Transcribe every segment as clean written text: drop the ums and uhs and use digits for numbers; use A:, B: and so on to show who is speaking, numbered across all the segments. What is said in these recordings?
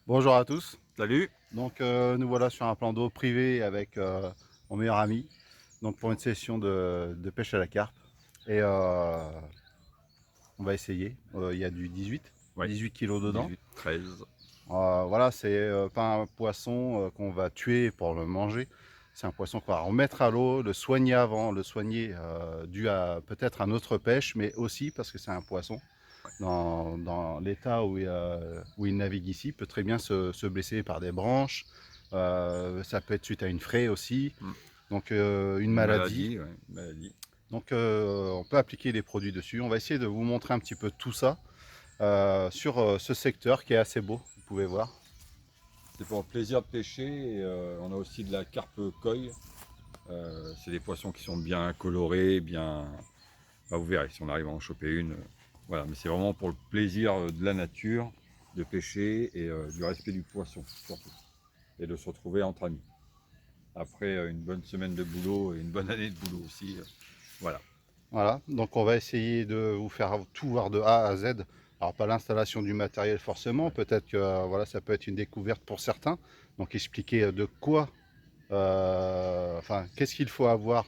A: Bonjour à tous.
B: Salut.
A: Donc nous voilà sur un plan d'eau privé avec mon meilleur ami. Donc pour une session de pêche à la carpe. Et on va essayer. Il y a du
B: Ouais,
A: 18 kilos dedans.
B: 18, 13.
A: Voilà, c'est pas un poisson qu'on va tuer pour le manger. C'est un poisson qu'on va remettre à l'eau, le soigner avant, le soigner dû à peut-être à notre pêche, mais aussi parce que c'est un poisson. Dans l'état où il navigue ici, peut très bien se blesser par des branches. Ça peut être suite à une fraie aussi,
B: Hmm.
A: donc une
B: Une
A: maladie.
B: maladie, ouais, une maladie.
A: Donc on peut appliquer des produits dessus. On va essayer de vous montrer un petit peu tout ça sur ce secteur qui est assez beau, vous pouvez voir.
B: C'est pour le plaisir de pêcher. Et, on a aussi de la carpe koi. C'est des poissons qui sont bien colorés, bien. Bah, vous verrez si on arrive à en choper une. Voilà, mais c'est vraiment pour le plaisir de la nature, de pêcher et du respect du poisson surtout. Et de se retrouver entre amis. Après une bonne semaine de boulot et une bonne année de boulot aussi. Voilà.
A: Voilà, donc on va essayer de vous faire tout voir de A à Z. Alors pas l'installation du matériel forcément,
B: Ouais.
A: peut-être que voilà, ça peut être une découverte pour certains. Donc expliquer de quoi, enfin qu'est-ce qu'il faut avoir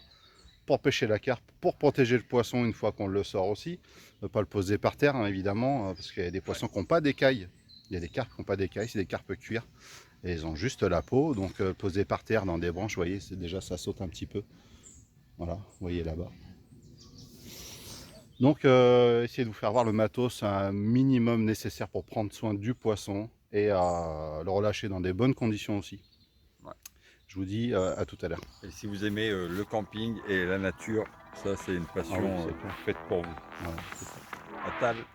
A: pour pêcher la carpe, pour protéger le poisson une fois qu'on le sort aussi. Ne pas le poser par terre, hein, évidemment, parce qu'il y a des
B: Ouais.
A: poissons qui n'ont pas d'écailles. Il y a des carpes qui n'ont pas d'écailles, c'est des carpes cuir. Et ils ont juste la peau, donc poser par terre dans des branches, vous voyez, c'est déjà ça saute un petit peu. Voilà, vous voyez là-bas. Donc essayez de vous faire voir le matos, un minimum nécessaire pour prendre soin du poisson et le relâcher dans des bonnes conditions aussi.
B: Ouais.
A: Je vous dis à tout à l'heure.
B: Et si vous aimez le camping et la nature, ça c'est une
A: Ah oui,
B: passion
A: c'est clair.
B: faite pour vous.
A: Voilà, c'est ça.
B: À table.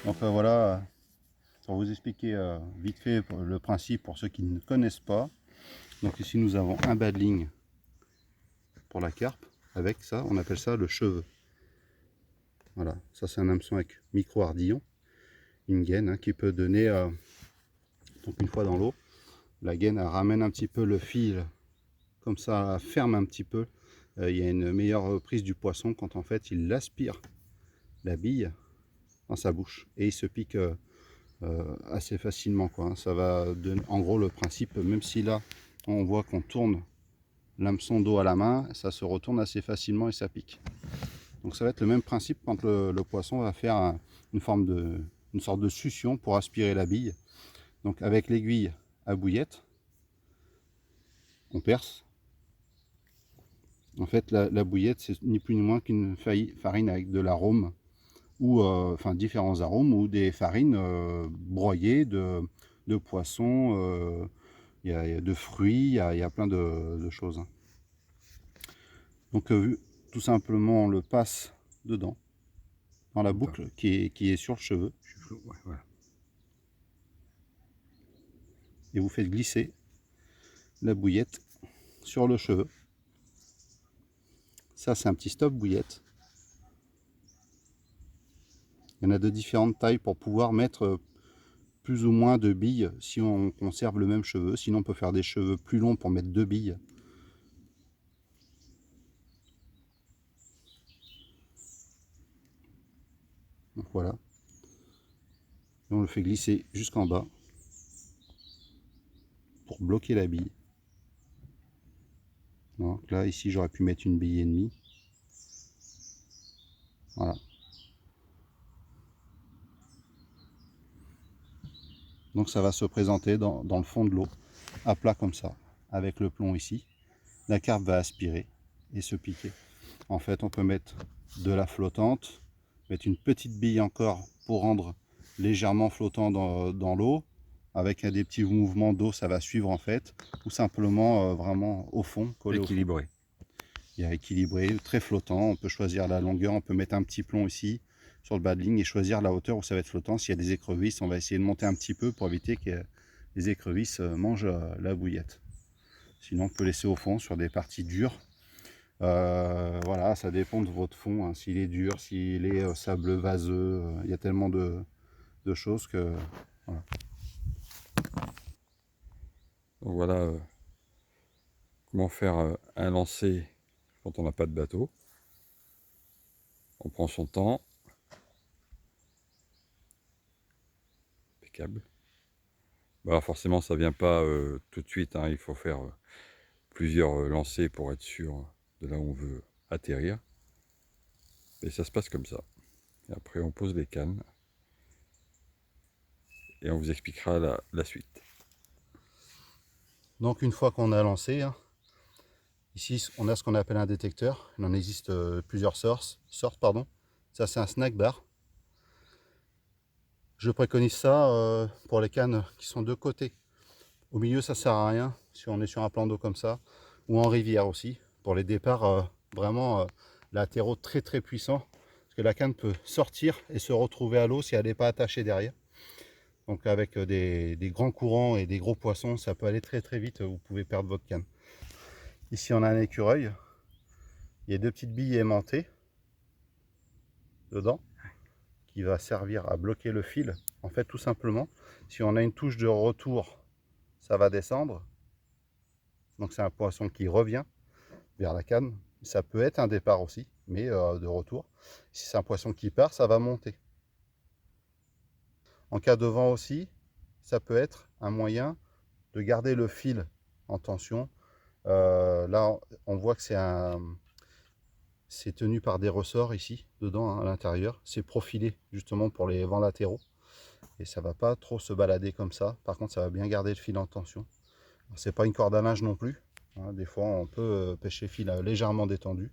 A: Donc voilà, pour vous expliquer vite fait le principe pour ceux qui ne connaissent pas. Donc ici nous avons un badling pour la carpe. Avec ça, on appelle ça le cheveu. Voilà, ça c'est un hameçon avec micro-ardillon. Une gaine qui peut donner, donc une fois dans l'eau, la gaine elle ramène un petit peu le fil, comme ça elle ferme un petit peu. Il y a une meilleure prise du poisson quand en fait il aspire la bille dans sa bouche et il se pique assez facilement quoi. Ça va donner en gros le principe, même si là on voit qu'on tourne l'hameçon d'eau à la main, ça se retourne assez facilement et ça pique. Donc ça va être le même principe quand le poisson va faire une sorte de succion pour aspirer la bille. Donc avec l'aiguille à bouillette, on perce. En fait la bouillette c'est ni plus ni moins qu'une farine avec de l'arôme ou enfin différents arômes ou des farines broyées de poissons, il y a de fruits, il y a plein de choses. Donc tout simplement on le passe dedans, dans la boucle qui est sur le cheveu,
B: Ouais, voilà.
A: et vous faites glisser la bouillette sur le cheveu. Ça c'est un petit stop bouillette. Il y en a de différentes tailles pour pouvoir mettre plus ou moins de billes si on conserve le même cheveu. Sinon on peut faire des cheveux plus longs pour mettre 2 billes. Donc voilà. Et on le fait glisser jusqu'en bas pour bloquer la bille. Donc là ici j'aurais pu mettre une bille et demie. Voilà. Donc ça va se présenter dans le fond de l'eau, à plat comme ça, avec le plomb ici. La carpe va aspirer et se piquer. En fait, on peut mettre de la flottante, mettre une petite bille encore pour rendre légèrement flottant dans l'eau. Avec des petits mouvements d'eau, ça va suivre en fait. Ou simplement vraiment au fond, collé
B: Équilibré.
A: au fond. Il y a équilibré, très flottant. On peut choisir la longueur, on peut mettre un petit plomb ici sur le bas de ligne et choisir la hauteur où ça va être flottant. S'il y a des écrevisses, on va essayer de monter un petit peu pour éviter que les écrevisses mangent la bouillette. Sinon, on peut laisser au fond sur des parties dures. Voilà, ça dépend de votre fond, hein. S'il est dur, s'il est sableux, vaseux, il y a tellement de choses que... Voilà.
B: Donc voilà comment faire un lancer quand on n'a pas de bateau. On prend son temps. Impeccable. Bah forcément, ça vient pas tout de suite, hein. Il faut faire plusieurs lancers pour être sûr de là où on veut atterrir. Et ça se passe comme ça. Et après, on pose les cannes. Et on vous expliquera la suite.
A: Donc une fois qu'on a lancé, hein, ici on a ce qu'on appelle un détecteur. Il en existe plusieurs sortes. Ça c'est un snack bar. Je préconise ça pour les cannes qui sont de côté. Au milieu ça sert à rien si on est sur un plan d'eau comme ça. Ou en rivière aussi. Pour les départs vraiment latéraux très très puissants. Parce que la canne peut sortir et se retrouver à l'eau si elle n'est pas attachée derrière. Donc avec des grands courants et des gros poissons, ça peut aller très très vite, vous pouvez perdre votre canne. Ici on a un écureuil, il y a deux petites billes aimantées dedans, qui va servir à bloquer le fil. En fait tout simplement, si on a une touche de retour, ça va descendre. Donc c'est un poisson qui revient vers la canne. Ça peut être un départ aussi, mais de retour. Si c'est un poisson qui part, ça va monter. En cas de vent aussi, ça peut être un moyen de garder le fil en tension. Là, on voit que c'est tenu par des ressorts ici, dedans, hein, à l'intérieur. C'est profilé justement pour les vents latéraux. Et ça va pas trop se balader comme ça. Par contre, ça va bien garder le fil en tension. C'est pas une corde à linge non plus, hein. Des fois, on peut pêcher fil légèrement détendu.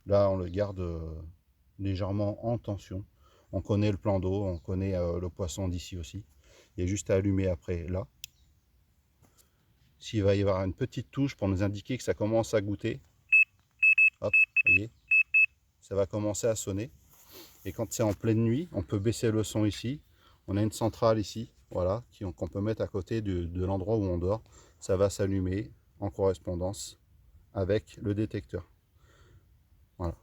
A: Là, on le garde légèrement en tension. On connaît le plan d'eau, on connaît le poisson d'ici aussi. Il y a juste à allumer après là. S'il va y avoir une petite touche pour nous indiquer que ça commence à goûter, hop, vous voyez, ça va commencer à sonner. Et quand c'est en pleine nuit, on peut baisser le son ici. On a une centrale ici, voilà, qu'on peut mettre à côté de l'endroit où on dort. Ça va s'allumer en correspondance avec le détecteur. Voilà.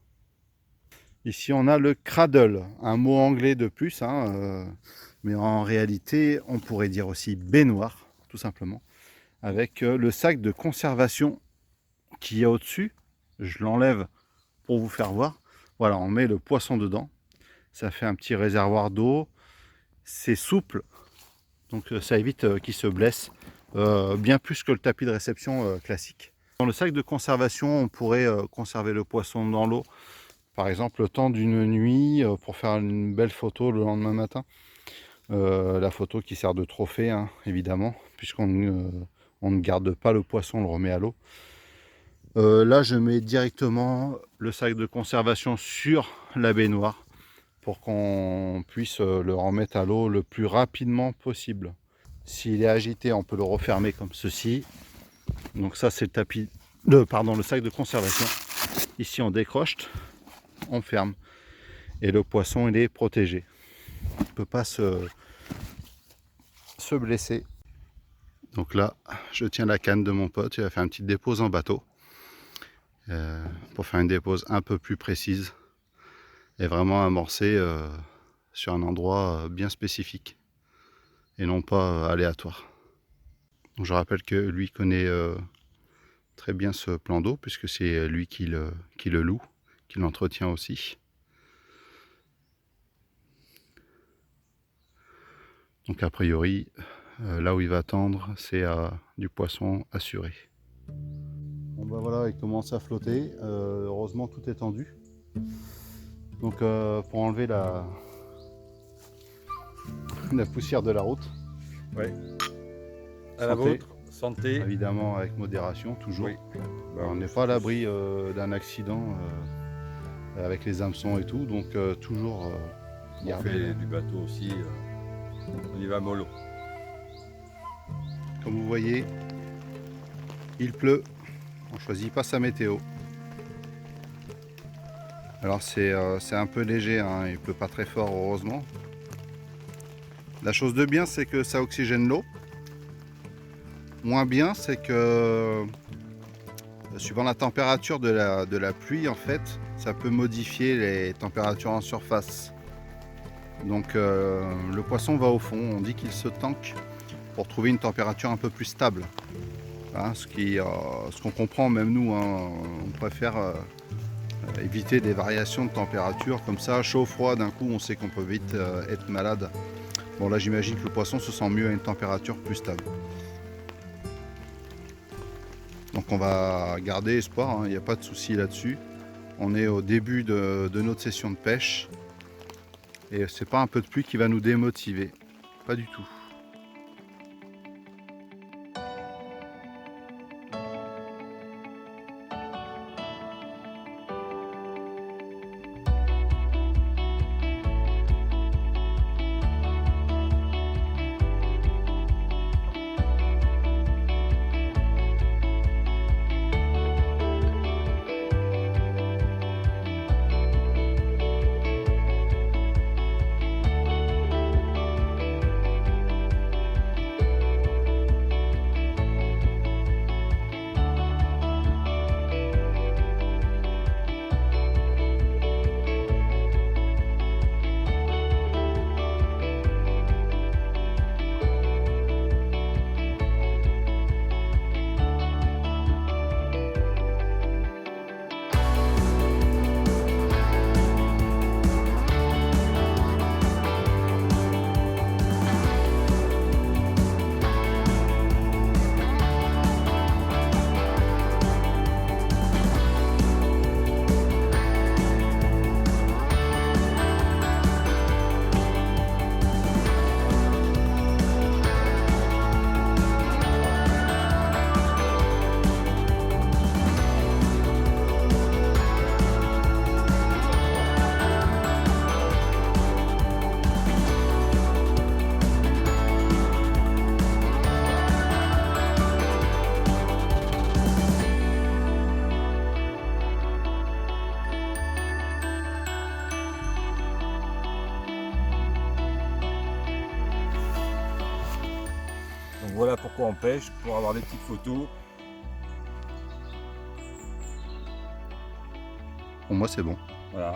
A: Ici, on a le cradle, un mot anglais de plus, hein, mais en réalité, on pourrait dire aussi baignoire, tout simplement, avec le sac de conservation qui est au-dessus. Je l'enlève pour vous faire voir. Voilà, on met le poisson dedans. Ça fait un petit réservoir d'eau. C'est souple, donc ça évite qu'il se blesse, bien plus que le tapis de réception classique. Dans le sac de conservation, on pourrait conserver le poisson dans l'eau, par exemple le temps d'une nuit, pour faire une belle photo le lendemain matin. La photo qui sert de trophée, hein, évidemment, puisqu'on ne garde pas le poisson, on le remet à l'eau. Là, je mets directement le sac de conservation sur la baignoire pour qu'on puisse le remettre à l'eau le plus rapidement possible. S'il est agité, on peut le refermer comme ceci. Donc ça, c'est le sac de conservation. Ici, on décroche, on ferme. Et le poisson, il est protégé. Il ne peut pas se blesser. Donc là, je tiens la canne de mon pote. Il va faire une petite dépose en bateau. Pour faire une dépose un peu plus précise. Et vraiment amorcer sur un endroit bien spécifique. Et non pas aléatoire. Donc je rappelle que lui connaît très bien ce plan d'eau, puisque c'est lui qui le loue, qui l'entretient aussi. Donc a priori, là où il va tendre, c'est du poisson assuré. Bon bah voilà, il commence à flotter. Heureusement, tout est tendu. Donc pour enlever la poussière de la route,
B: Ouais. À la
A: Santé.
B: vôtre, santé.
A: Évidemment avec modération, toujours.
B: Oui. Bah,
A: On n'est pas à l'abri d'un accident avec les hameçons et tout, donc toujours
B: On
A: garder.
B: fait du bateau aussi, on y va mollo.
A: Comme vous voyez, il pleut, on choisit pas sa météo. Alors c'est un peu léger, hein, il pleut pas très fort heureusement. La chose de bien, c'est que ça oxygène l'eau. Moins bien, c'est que suivant la température de la pluie, en fait, ça peut modifier les températures en surface. Donc le poisson va au fond, on dit qu'il se tanque pour trouver une température un peu plus stable. Hein, ce qu'on comprend même nous, hein, on préfère éviter des variations de température comme ça, chaud-froid, d'un coup on sait qu'on peut vite être malade. Bon là j'imagine que le poisson se sent mieux à une température plus stable. Donc on va garder espoir, il n'y a pas de souci là-dessus. On est au début de notre session de pêche et c'est pas un peu de pluie qui va nous démotiver, pas du tout.
B: Donc voilà pourquoi on pêche, pour avoir des petites photos.
A: Pour moi c'est bon.
B: Voilà.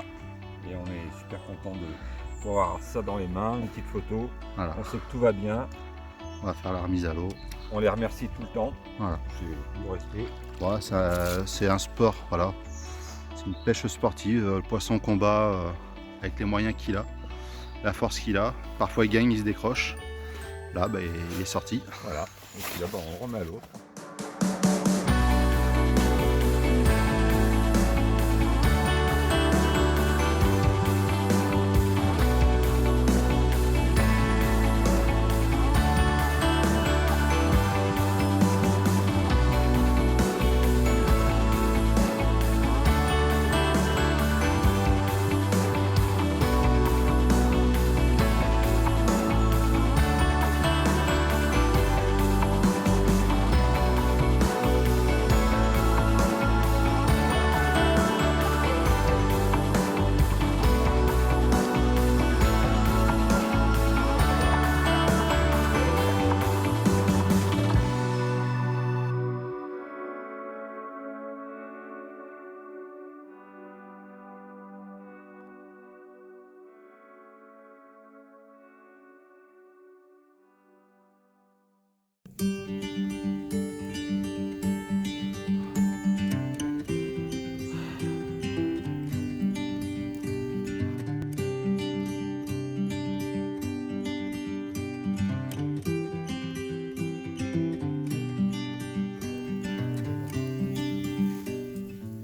B: Et on est super content de pouvoir avoir ça dans les mains, une petite photo.
A: Voilà.
B: On sait que tout va bien.
A: On va faire la remise à l'eau.
B: On les remercie tout le temps.
A: Voilà.
B: C'est le respect.
A: Voilà, c'est un sport, voilà. C'est une pêche sportive. Le poisson combat avec les moyens qu'il a, la force qu'il a. Parfois il gagne, il se décroche. Là, bah, il est sorti.
B: Voilà. Et puis là, on remet à l'autre.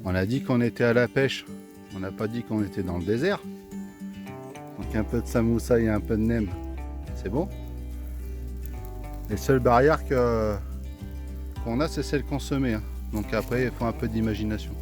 A: On a dit qu'on était à la pêche, on n'a pas dit qu'on était dans le désert. Donc un peu de samoussa et un peu de nem, c'est bon. Les seules barrières qu'on a, c'est celles qu'on se met. Hein. Donc après, il faut un peu d'imagination.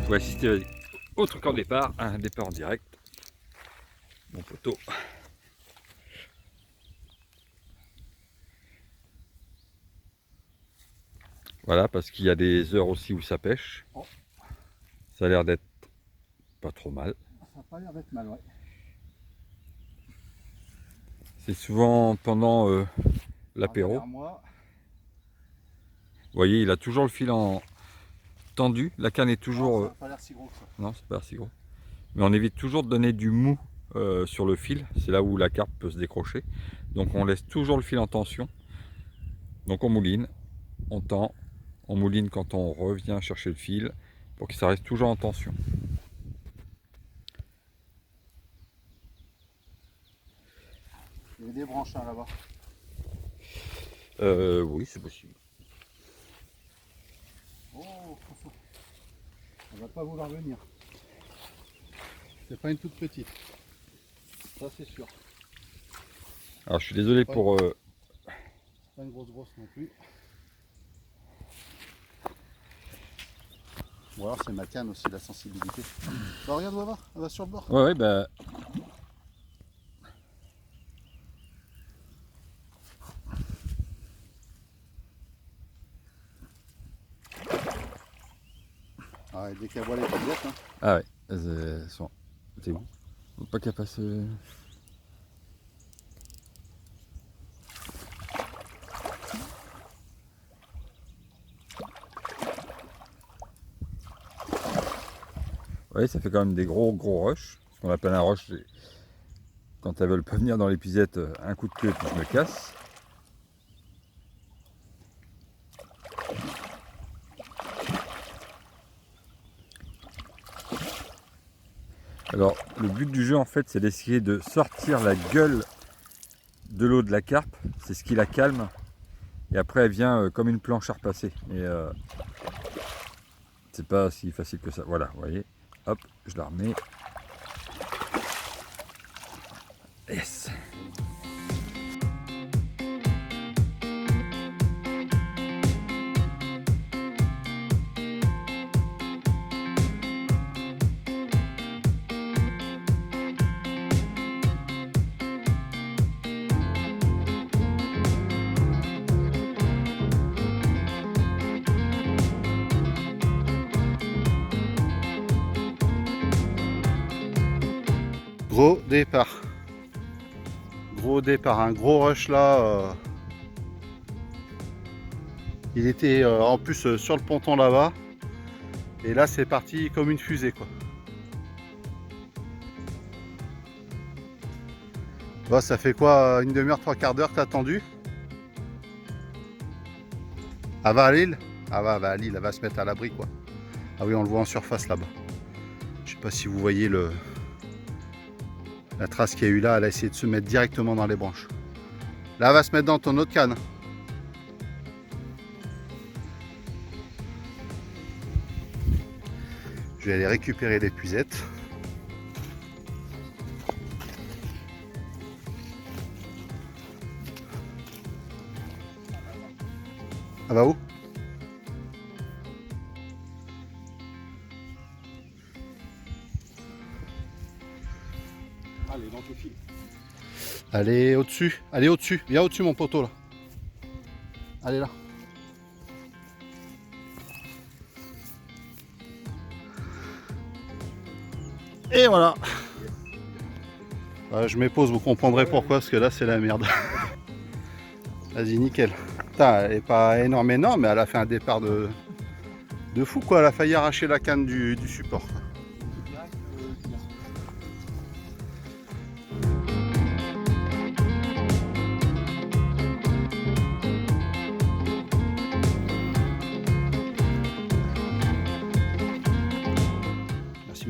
B: Faut assister au truc en départ, un départ en direct. Mon poteau. Voilà, parce qu'il y a des heures aussi où ça pêche. Ça a l'air d'être pas trop mal.
A: Ça n'a pas l'air d'être mal, ouais.
B: C'est souvent pendant l'apéro. Vous voyez, il a toujours le fil en tendu. La canne est toujours...
A: ça n'a pas l'air si gros que ça.
B: Non, c'est pas l'air si gros. Mais on évite toujours de donner du mou sur le fil. C'est là où la carpe peut se décrocher. Donc on laisse toujours le fil en tension. Donc on mouline, on tend, on mouline quand on revient chercher le fil pour que ça reste toujours en tension.
A: Il y a des branches là-bas.
B: Oui, c'est possible.
A: Oh, on va pas vouloir venir. C'est pas une toute petite. Ça c'est sûr.
B: Alors je suis désolé pour...
A: C'est pas une grosse non plus. Ou alors c'est ma canne aussi, la sensibilité. Bah, regarde où elle va sur le bord.
B: Ouais, bah...
A: Ah ouais, dès qu'elle voit les tablettes, hein.
B: Ah ouais, elles sont... C'est bon. Faut pas qu'elle passe... Oui, ça fait quand même des gros rushs. Ce qu'on appelle un rush, c'est quand elles veulent pas venir dans l'épuisette, un coup de queue et puis je me casse. Alors, le but du jeu, en fait, c'est d'essayer de sortir la gueule de l'eau de la carpe. C'est ce qui la calme. Et après, elle vient comme une planche à repasser. Mais c'est pas si facile que ça. Voilà, vous voyez. Hop, je la remets. Yes.
A: Gros départ. Gros départ, un gros rush là. Il était en plus sur le ponton là-bas. Et là c'est parti comme une fusée quoi. Bon, ça fait quoi, une demi-heure, 3/4 d'heure que t'as attendu? Elle va à l'île? Ah va à l'île, elle va se mettre à l'abri quoi. Ah oui, on le voit en surface là-bas. Je sais pas si vous voyez la trace qu'il y a eu là, elle a essayé de se mettre directement dans les branches. Là, elle va se mettre dans ton autre canne. Je vais aller récupérer l'épuisette. Elle va où? Allez, dans ton fil. Allez, au-dessus. Allez, au-dessus. Viens au-dessus, mon poteau, là. Allez, là. Et voilà. Je m'épose, vous comprendrez pourquoi, parce que là, c'est la merde. Vas-y, nickel. Putain, elle est pas énorme, mais elle a fait un départ de fou, quoi. Elle a failli arracher la canne du support.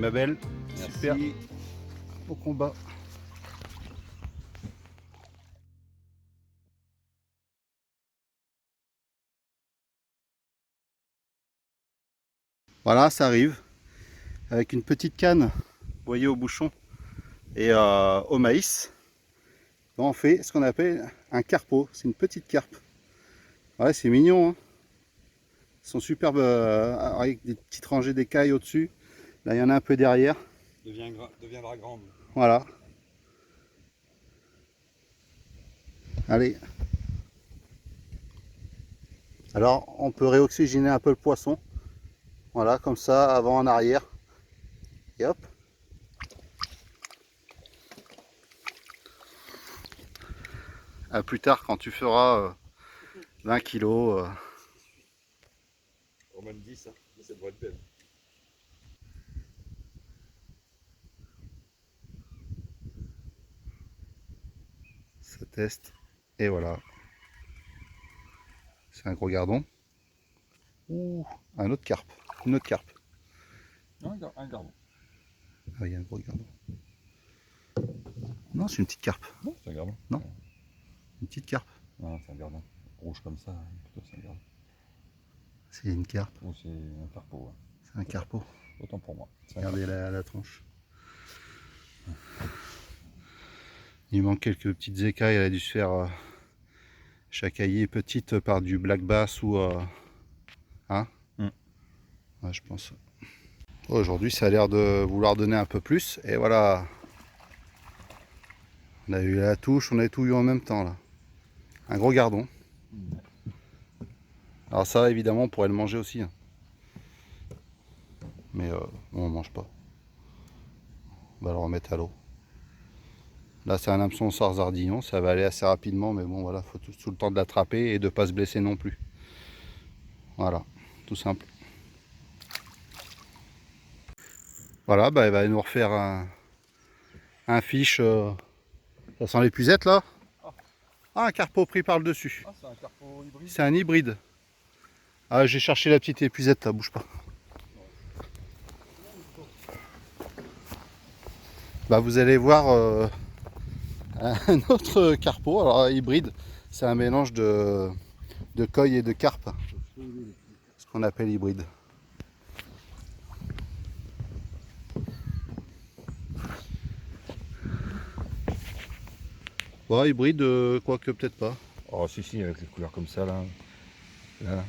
A: ma belle.
B: Merci.
A: Super. Au combat. Voilà, ça arrive. Avec une petite canne, vous voyez, au bouchon et au maïs. On fait ce qu'on appelle un carpeau. C'est une petite carpe. Ouais, c'est mignon. Hein, ils sont superbes avec des petites rangées d'écailles au-dessus. Là, il y en a un peu derrière.
B: Deviendra grande.
A: Voilà. Allez. Alors, on peut réoxygéner un peu le poisson. Voilà, comme ça, avant en arrière. Et hop. À plus tard quand tu feras 20 kilos.
B: Au moins 10, hein. Ça devrait être belle.
A: Ça teste. Et voilà. C'est un gros gardon. Ouh, un autre carpe. Une autre carpe.
B: Non, un gardon.
A: Ah, il y a un gros gardon. Non, c'est une petite carpe.
B: Non, c'est un gardon.
A: Non. Une petite carpe.
B: Non, c'est un gardon. Rouge comme ça, plutôt c'est un gardon.
A: C'est une carpe.
B: Ou c'est un carpeau. Ouais.
A: C'est un carpeau.
B: Autant pour moi.
A: Regardez la tronche. Il manque quelques petites écailles. Elle a dû se faire chacailler petite par du black bass ou... hein ouais, je pense. Aujourd'hui, ça a l'air de vouloir donner un peu plus. Et voilà. On a eu la touche, on a tout eu en même temps là. Un gros gardon. Alors ça, évidemment, on pourrait le manger aussi. Hein. Mais on ne mange pas. On va le remettre à l'eau. Là, c'est un hameçon sardillon. Ça va aller assez rapidement. Mais bon, voilà, il faut tout le temps de l'attraper et de ne pas se blesser non plus. Voilà, tout simple. Voilà, bah, il va nous refaire un fiche. Ça sent l'épuisette là. Ah, un carpeau pris par le dessus.
B: Ah, c'est un carpeau hybride.
A: C'est un hybride. Ah, j'ai cherché la petite épuisette là, bouge pas. Bah, vous allez voir un autre carpeau, alors hybride. C'est un mélange de coille et de carpe. Ce qu'on appelle hybride. Ouais, hybride, quoique peut-être pas.
B: Oh, si, avec les couleurs comme ça, là. Là.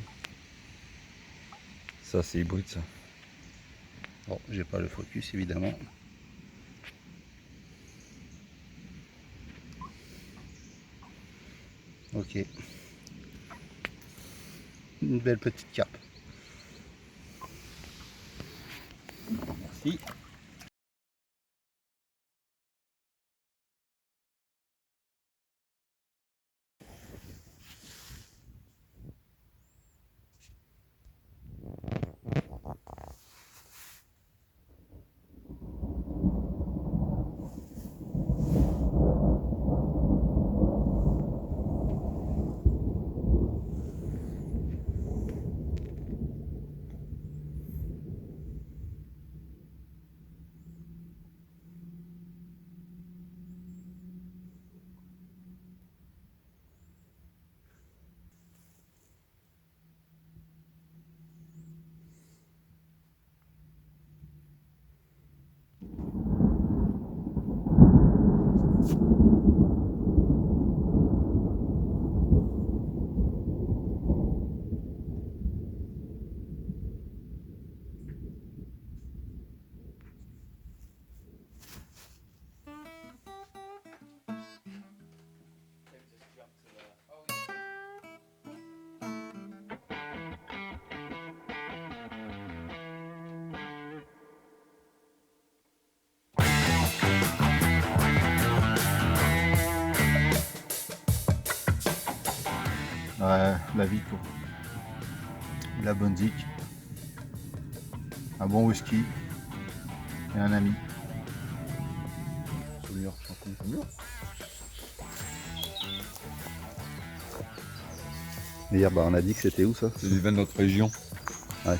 B: Ça, c'est hybride, ça.
A: Bon, j'ai pas le focus évidemment. Ok. Une belle petite carpe. Merci. Ouais, la vie quoi. La bonne zik. Un bon whisky. Et un ami. Souvenir, hier, bah, on a dit que c'était où ça?
B: C'est du vin de notre région.
A: Ouais.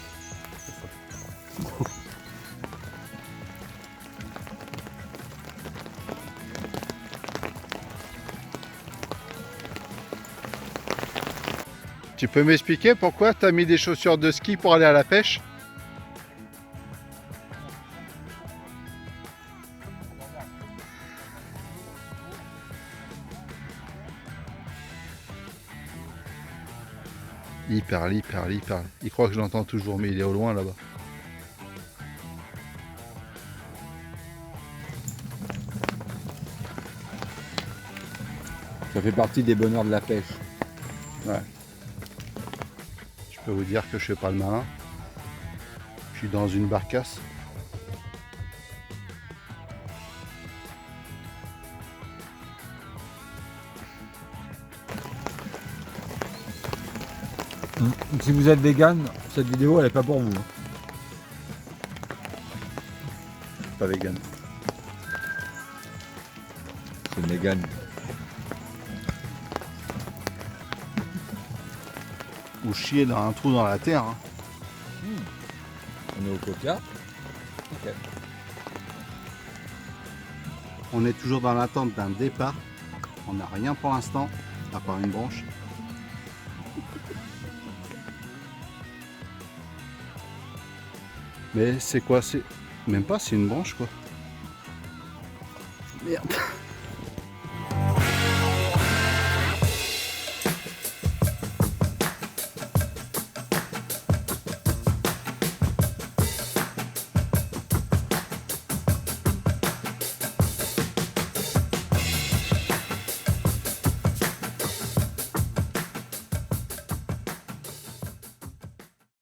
A: Tu peux m'expliquer pourquoi tu as mis des chaussures de ski pour aller à la pêche? Il parle. Il croit que je l'entends toujours, mais il est au loin là-bas.
B: Ça fait partie des bonheurs de la pêche.
A: Ouais. Je peux vous dire que je fais pas le malin. Je suis dans une barcasse.
B: Si vous êtes vegan, cette vidéo elle est pas pour vous.
A: Pas vegan.
B: C'est vegan.
A: Ou chier dans un trou dans la terre. Hein.
B: On est au coca. Ok.
A: On est toujours dans l'attente d'un départ. On n'a rien pour l'instant, à part une branche. Mais c'est quoi? C'est même pas, c'est une branche quoi. Merde.